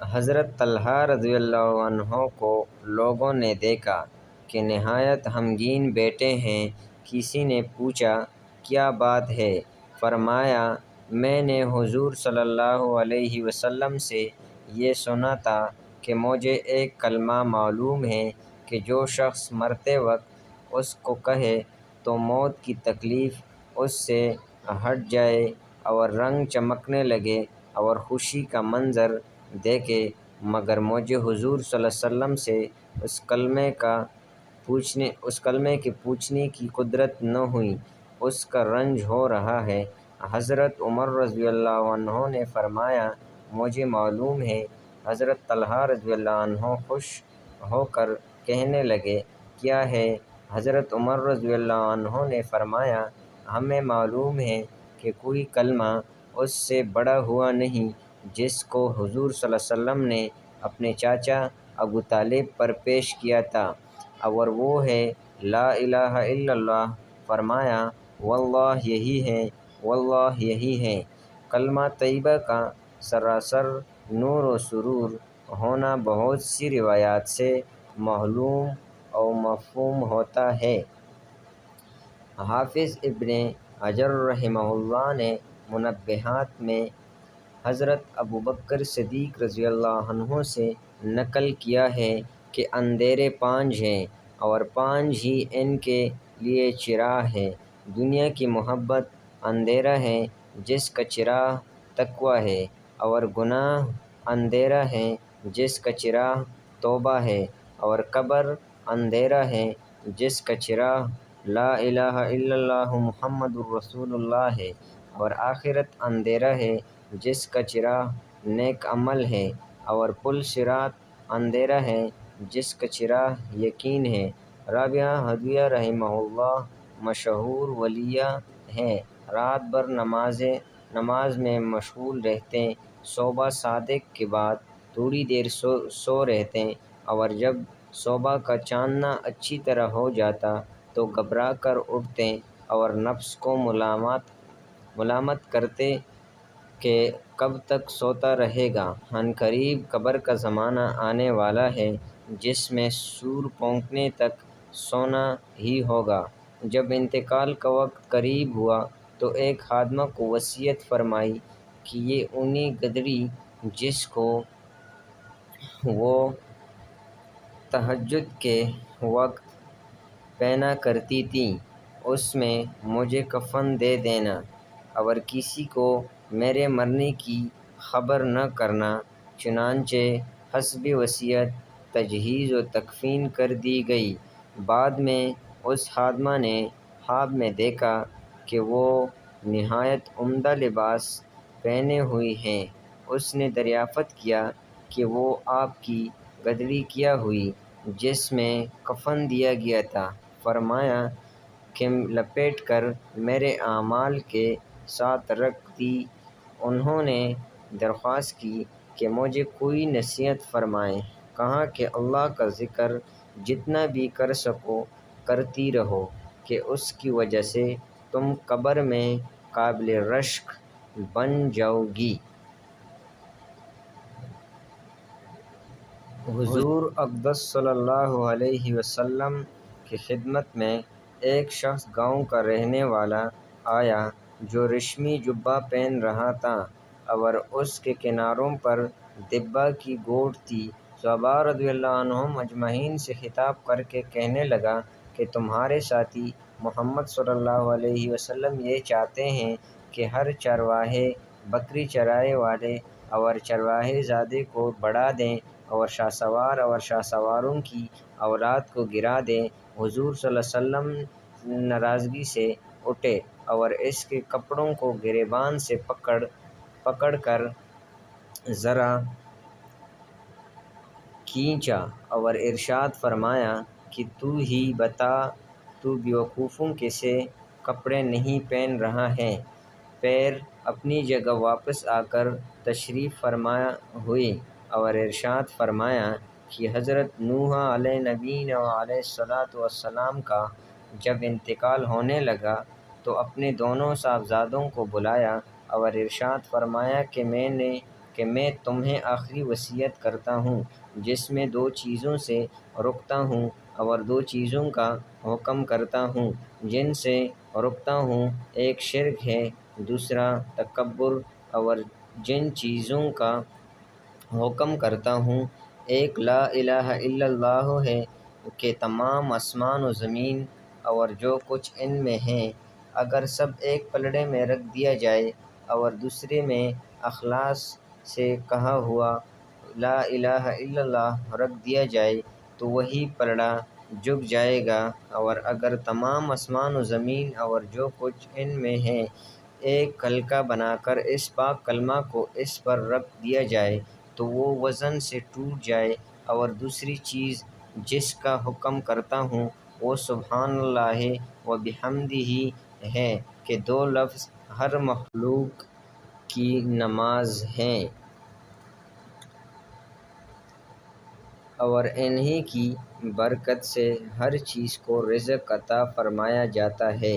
حضرت طلحہ رضی اللہ عنہ کو لوگوں نے دیکھا کہ نہایت غمگین بیٹھے ہیں۔ کسی نے پوچھا کیا بات ہے؟ فرمایا میں نے حضور صلی اللہ علیہ وسلم سے یہ سنا تھا کہ مجھے ایک کلمہ معلوم ہے کہ جو شخص مرتے وقت اس کو کہے تو موت کی تکلیف اس سے ہٹ جائے اور رنگ چمکنے لگے اور خوشی کا منظر دیکھے، مگر مجھے حضور صلی اللہ علیہ وسلم سے اس کلمے کے پوچھنے کی قدرت نہ ہوئی، اس کا رنج ہو رہا ہے۔ حضرت عمر رضی اللہ عنہ نے فرمایا مجھے معلوم ہے۔ حضرت طلحہ رضی اللہ عنہ خوش ہو کر کہنے لگے کیا ہے؟ حضرت عمر رضی اللہ عنہ نے فرمایا ہمیں معلوم ہے کہ کوئی کلمہ اس سے بڑا ہوا نہیں جس کو حضور صلی اللہ علیہ وسلم نے اپنے چاچا ابو طالب پر پیش کیا تھا، اور وہ ہے لا الہ الا اللہ۔ فرمایا واللہ یہی ہے، واللہ یہی ہے۔ کلمہ طیبہ کا سراسر نور و سرور ہونا بہت سی روایات سے معلوم و مفہوم ہوتا ہے۔ حافظ ابن حجر رحمہ اللہ نے منبہات میں حضرت ابوبکر صدیق رضی اللہ عنہ سے نقل کیا ہے کہ اندھیرے 5 ہیں اور 5 ہی ان کے لیے چراغ ہے۔ دنیا کی محبت اندھیرا ہے جس کا چراغ تقویٰ ہے، اور گناہ اندھیرا ہے جس کا چراغ توبہ ہے، اور قبر اندھیرا ہے جس کا چراغ لا الہ الا اللہ محمد الرسول اللہ ہے، اور آخرت اندھیرا ہے جس کا چراغ نیک عمل ہے، اور پل صراط اندھیرا ہے جس کا چراغ یقین ہے۔ رابعہ عدویہ رحمہ اللہ مشہور ولیہ ہیں، رات بھر نماز میں مشغول رہتے، صبح صادق کے بعد تھوڑی دیر سو رہتے، اور جب صبح کا چاندنا اچھی طرح ہو جاتا تو گھبرا کر اٹھتے اور نفس کو ملامت کرتے کہ کب تک سوتا رہے گا، عنقریب قبر کا زمانہ آنے والا ہے جس میں سور بھونکنے تک سونا ہی ہوگا۔ جب انتقال کا وقت قریب ہوا تو ایک خادمہ کو وصیت فرمائی کہ یہ اونی گدڑی جس کو وہ تہجد کے وقت پہنا کرتی تھی اس میں مجھے کفن دے دینا، اور کسی کو میرے مرنے کی خبر نہ کرنا۔ چنانچہ حسب وصیت تجہیز و تکفین کر دی گئی۔ بعد میں اس خادمہ نے خواب میں دیکھا کہ وہ نہایت عمدہ لباس پہنے ہوئی ہیں۔ اس نے دریافت کیا کہ وہ آپ کی گدڑی کیا ہوئی جس میں کفن دیا گیا تھا؟ فرمایا کہ لپیٹ کر میرے اعمال کے ساتھ رکھ دی۔ انہوں نے درخواست کی کہ مجھے کوئی نصیحت فرمائیں۔ کہا کہ اللہ کا ذکر جتنا بھی کر سکو کرتی رہو کہ اس کی وجہ سے تم قبر میں قابل رشک بن جاؤ گی۔ حضور اقدس صلی اللہ علیہ وسلم کی خدمت میں ایک شخص گاؤں کا رہنے والا آیا جو ریشمی جبہ پہن رہا تھا اور اس کے کناروں پر دبہ کی گونٹ تھی۔ صحابہ رضی اللہ عنہم اجمعین سے خطاب کر کے کہنے لگا کہ تمہارے ساتھی محمد صلی اللہ علیہ وسلم یہ چاہتے ہیں کہ ہر چرواہے بکری چرانے والے اور چرواہے زادے کو بڑھا دیں اور شاہسوار اور شاہ سواروں کی اولاد کو گرا دیں۔ حضور صلی اللہ علیہ وسلم ناراضگی سے اٹھے اور اس کے کپڑوں کو گریبان سے پکڑ کر ذرا کھینچا اور ارشاد فرمایا کہ تو ہی بتا تو بیوقوفوں کے سے کپڑے نہیں پہن رہا ہے؟ پیر اپنی جگہ واپس آ کر تشریف فرما ہوئے اور ارشاد فرمایا کہ حضرت نوح علیہ نبینا و علیہ الصلوۃ والسلام کا جب انتقال ہونے لگا تو اپنے دونوں صاحبزادوں کو بلایا اور ارشاد فرمایا کہ میں نے کہ میں تمہیں آخری وصیت کرتا ہوں جس میں 2 چیزوں سے رکتا ہوں اور 2 چیزوں کا حکم کرتا ہوں جن سے رکتا ہوں، ایک شرک ہے، دوسرا تکبر، اور جن چیزوں کا حکم کرتا ہوں ایک لا الہ الا اللہ ہے کہ تمام آسمان و زمین اور جو کچھ ان میں ہیں اگر سب ایک پلڑے میں رکھ دیا جائے اور دوسرے میں اخلاص سے کہا ہوا لا الہ الا اللہ رکھ دیا جائے تو وہی پلڑا جھک جائے گا، اور اگر تمام آسمان و زمین اور جو کچھ ان میں ہے ایک حلقہ بنا کر اس پاک کلمہ کو اس پر رکھ دیا جائے تو وہ وزن سے ٹوٹ جائے، اور دوسری چیز جس کا حکم کرتا ہوں وہ سبحان اللہ و بحمدہ ہے کہ 2 لفظ ہر مخلوق کی نماز ہیں، اور انہی کی برکت سے ہر چیز کو رزق عطا فرمایا جاتا ہے۔